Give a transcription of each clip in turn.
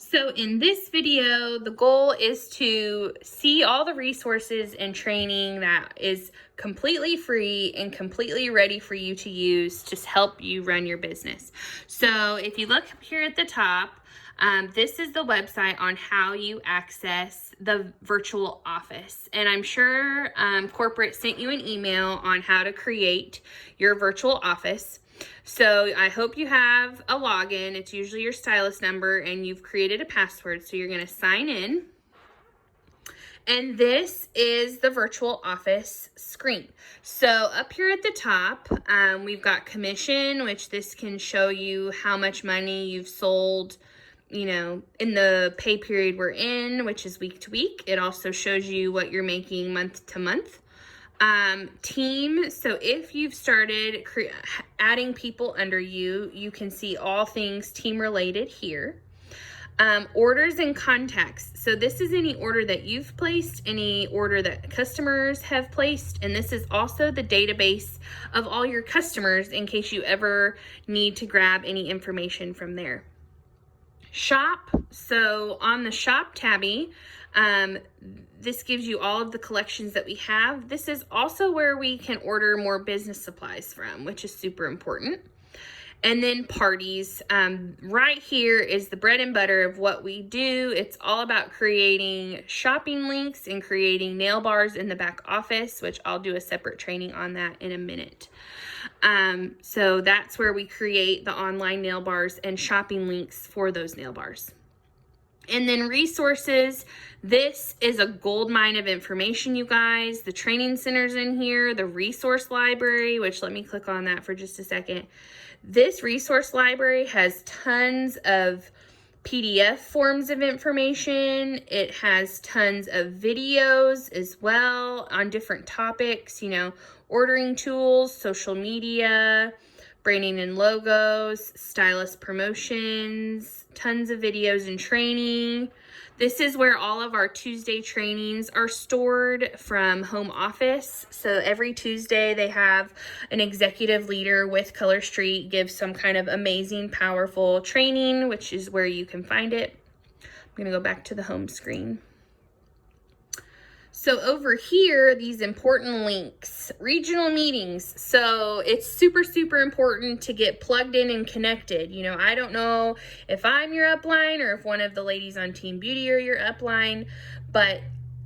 So in this video, the goal is to see all the resources and training that is completely free and completely ready for you to use to help you run your business. So if you look here at the top, this is the website on how you access the virtual office. And I'm sure corporate sent you an email on how to create your virtual office. So I hope you have a login. It's usually your stylist number and you've created a password. So you're going to sign in. And this is the virtual office screen. So up here at the top, we've got commission, which this can show you how much money you've sold, you know, in the pay period we're in, which is week to week. It also shows you what you're making month to month. Team, so if you've started adding people under you, you can see all things team related here. Orders and contacts. So this is any order that you've placed, any order that customers have placed, and this is also the database of all your customers in case you ever need to grab any information from there. Shop, so on the shop tabby, this gives you all of the collections that we have. This is also where we can order more business supplies from, which is super important. And then parties, right here is the bread and butter of what we do. It's all about creating shopping links and creating nail bars in the back office, which I'll do a separate training on that in a minute. So that's where we create the online nail bars and shopping links for those nail bars. And then resources, this is a gold mine of information, you guys. The training center's in here, the resource library, which let me click on that for just a second. This resource library has tons of PDF forms of information. It has tons of videos as well on different topics, you know, ordering tools, social media, branding and logos, stylist promotions, tons of videos and training. This is where all of our Tuesday trainings are stored from home office. So every Tuesday they have an executive leader with Color Street give some kind of amazing, powerful training, which is where you can find it. I'm going to go back to the home screen. So over here, these important links, regional meetings. So it's super, super important to get plugged in and connected. You know, I don't know if I'm your upline or if one of the ladies on Team Beauty are your upline, but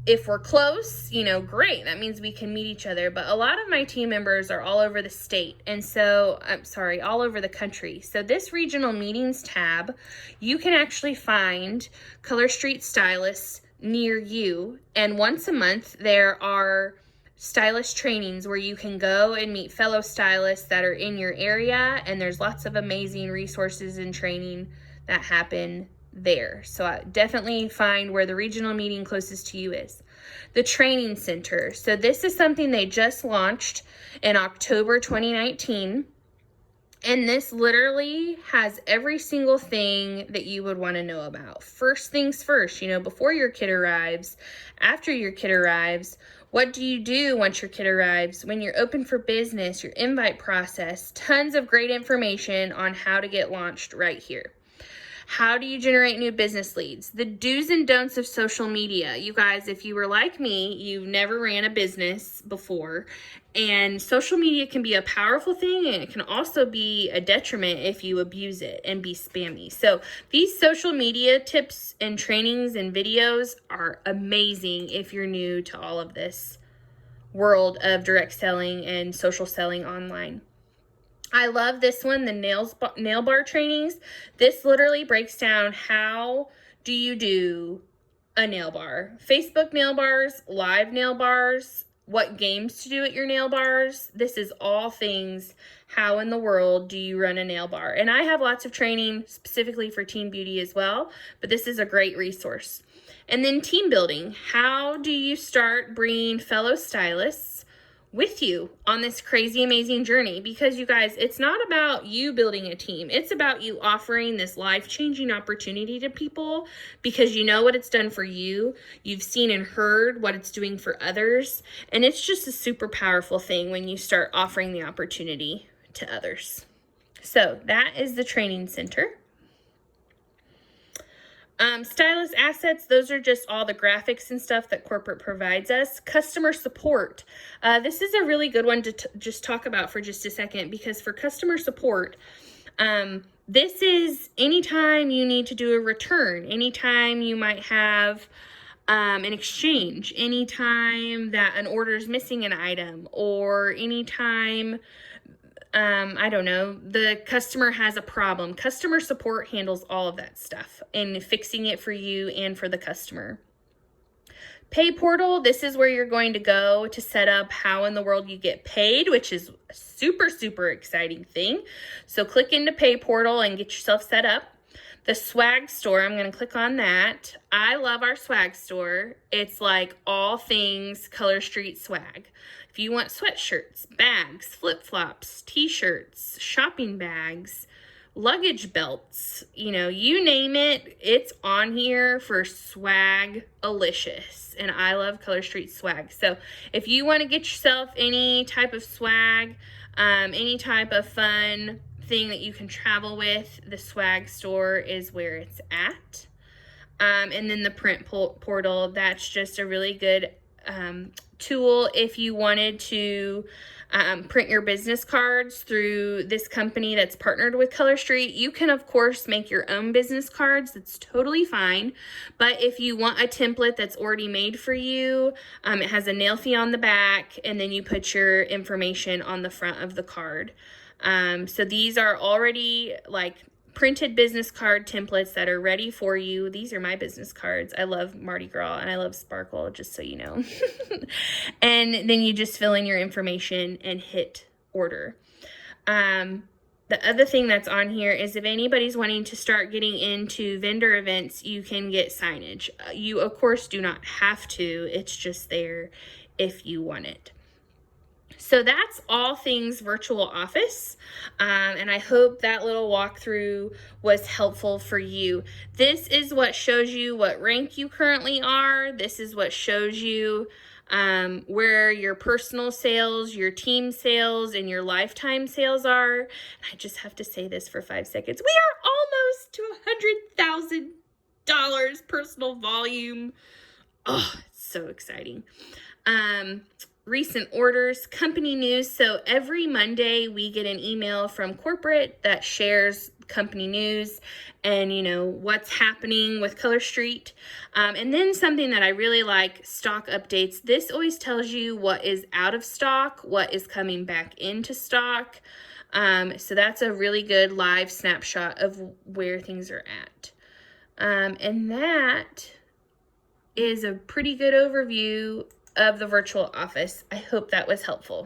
if we're close, you know, great. That means we can meet each other. But a lot of my team members are all over the state. And so, all over the country. So this regional meetings tab, you can actually find Color Street stylists near you, and once a month there are stylist trainings where you can go and meet fellow stylists that are in your area, and there's lots of amazing resources and training that happen there. So I definitely find where the regional meeting closest to you is. The training center, so this is something they just launched in October 2019. And this literally has every single thing that you would want to know about. First things first, you know, before your kid arrives, after your kid arrives, what do you do once your kid arrives, when you're open for business, your invite process, tons of great information on how to get launched right here. How do you generate new business leads? The do's and don'ts of social media. You guys, if you were like me, you've never ran a business before, and social media can be a powerful thing, and it can also be a detriment if you abuse it and be spammy. So these social media tips and trainings and videos are amazing if you're new to all of this world of direct selling and social selling online. I love this one, the nail bar trainings. This literally breaks down how do you do a nail bar. Facebook nail bars, live nail bars, what games to do at your nail bars. This is all things, how in the world do you run a nail bar? And I have lots of training specifically for Team Beauty as well, but this is a great resource. And then team building. How do you start bringing fellow stylists with you on this crazy, amazing journey? Because you guys, it's not about you building a team. It's about you offering this life-changing opportunity to people because you know what it's done for you. You've seen and heard what it's doing for others. And it's just a super powerful thing when you start offering the opportunity to others. So that is the training center. Stylist assets, those are just all the graphics and stuff that corporate provides us. Customer support. This is a really good one to just talk about for just a second, because for customer support, this is anytime you need to do a return, anytime you might have an exchange, anytime that an order is missing an item, or anytime I don't know, the customer has a problem. Customer support handles all of that stuff and fixing it for you and for the customer. Pay portal, this is where you're going to go to set up how in the world you get paid, which is a super, super exciting thing. So click into pay portal and get yourself set up. The swag store, I'm going to click on that. I love our swag store. It's like all things Color Street swag. If you want sweatshirts, bags, flip-flops, t-shirts, shopping bags, luggage belts, you know, you name it, it's on here for swag-alicious. And I love Color Street swag. So if you want to get yourself any type of swag, any type of fun thing that you can travel with, the swag store is where it's at. And then the print portal, that's just a really good tool if you wanted to print your business cards through this company that's partnered with Color Street. You can, of course, make your own business cards. That's totally fine. But if you want a template that's already made for you, it has a nail fee on the back, and then you put your information on the front of the card. So these are already like printed business card templates that are ready for you. These are my business cards. I love Mardi Gras and I love Sparkle, just so you know. And then you just fill in your information and hit order. The other thing that's on here is if anybody's wanting to start getting into vendor events, you can get signage. You, of course, do not have to. It's just there if you want it. So that's all things virtual office, and I hope that little walkthrough was helpful for you. This is what shows you what rank you currently are. This is what shows you where your personal sales, your team sales, and your lifetime sales are. And I just have to say this for 5 seconds. We are almost to $100,000 personal volume. Oh, it's so exciting. Recent orders, company news. So every Monday we get an email from corporate that shares company news and, you know, what's happening with Color Street. And then something that I really like, stock updates. This always tells you what is out of stock, what is coming back into stock. So that's a really good live snapshot of where things are at. And that is a pretty good overview of the virtual office. I hope that was helpful.